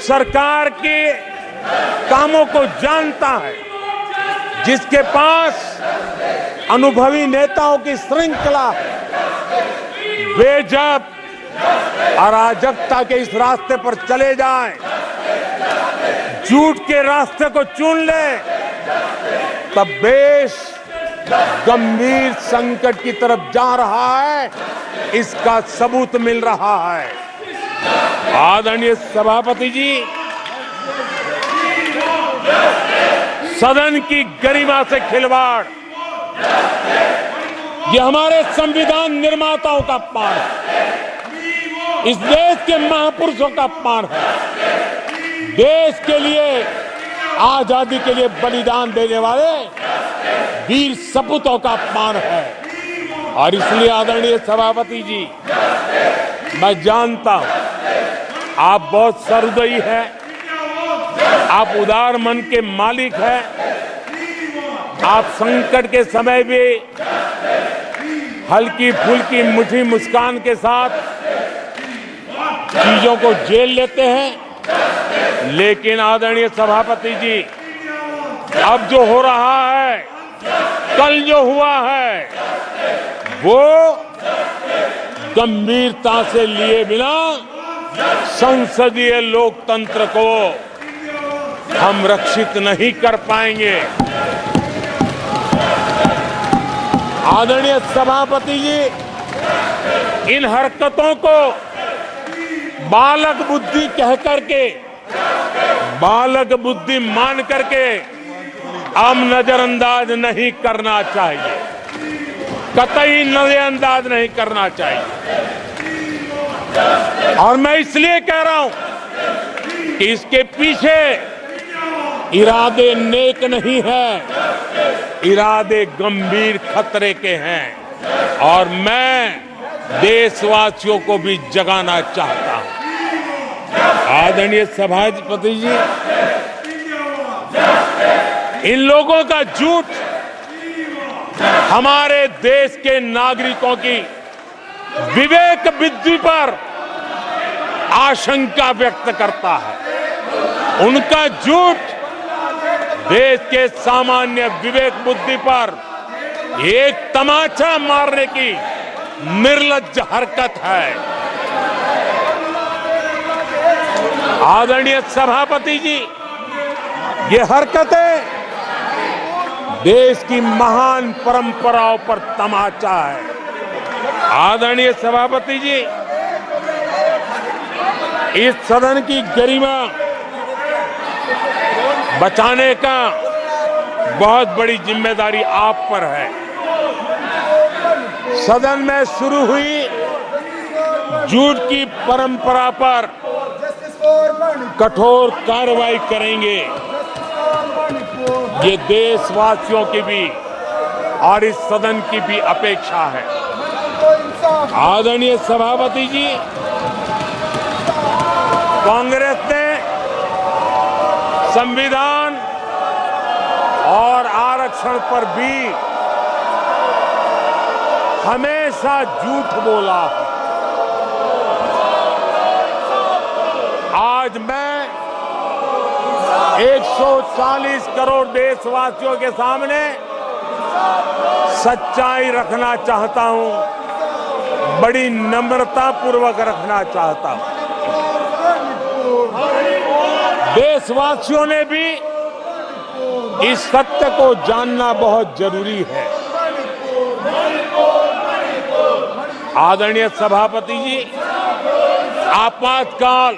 सरकार के कामों को जानता है, जिसके पास अनुभवी नेताओं की श्रृंखला है, वे जब अराजकता के इस रास्ते पर चले जाएं, झूठ के रास्ते को चुन ले, तब देश गंभीर संकट की तरफ जा रहा है, इसका सबूत मिल रहा है। आदरणीय सभापति जी, सदन की गरिमा से खिलवाड़, ये हमारे संविधान निर्माताओं का अपमान है, इस देश के महापुरुषों का अपमान है, देश के लिए आजादी के लिए बलिदान देने वाले वीर सपूतों का अपमान है। और इसलिए आदरणीय सभापति जी, मैं जानता हूं आप बहुत सहृदयी हैं, आप उदार मन के मालिक हैं, आप संकट के समय भी हल्की फुल्की मीठी मुस्कान के साथ चीजों को झेल लेते हैं। लेकिन आदरणीय सभापति जी, अब जो हो रहा है, कल जो हुआ है, वो गंभीरता से लिए बिना संसदीय लोकतंत्र को हम रक्षित नहीं कर पाएंगे। आदरणीय सभापति जी, इन हरकतों को बालक बुद्धि कह करके, बालक बुद्धि मान करके हम नजरअंदाज नहीं करना चाहिए, कतई नजरअंदाज नहीं करना चाहिए। और मैं इसलिए कह रहा हूं कि इसके पीछे इरादे नेक नहीं है, इरादे गंभीर खतरे के हैं, और मैं देशवासियों को भी जगाना चाहता हूं। आदरणीय सभापति जी, इन लोगों का झूठ हमारे देश के नागरिकों की विवेक बुद्धि पर आशंका व्यक्त करता है। उनका झूठ देश के सामान्य विवेक बुद्धि पर एक तमाचा मारने की निर्लज्ज हरकत है। आदरणीय सभापति जी, ये हरकतें देश की महान परंपराओं पर तमाचा है। आदरणीय सभापति जी, इस सदन की गरिमा बचाने का बहुत बड़ी जिम्मेदारी आप पर है। सदन में शुरू हुई झूठ की परंपरा पर कठोर कार्रवाई करेंगे, ये देशवासियों की भी और इस सदन की भी अपेक्षा है। आदरणीय सभापति जी, कांग्रेस ने संविधान और आरक्षण पर भी हमेशा झूठ बोला है। आज मैं 140 करोड़ देशवासियों के सामने सच्चाई रखना चाहता हूं, बड़ी नम्रता पूर्वक रखना चाहता हूं। देशवासियों ने भी इस सत्य को जानना बहुत जरूरी है। आदरणीय सभापति जी, आपातकाल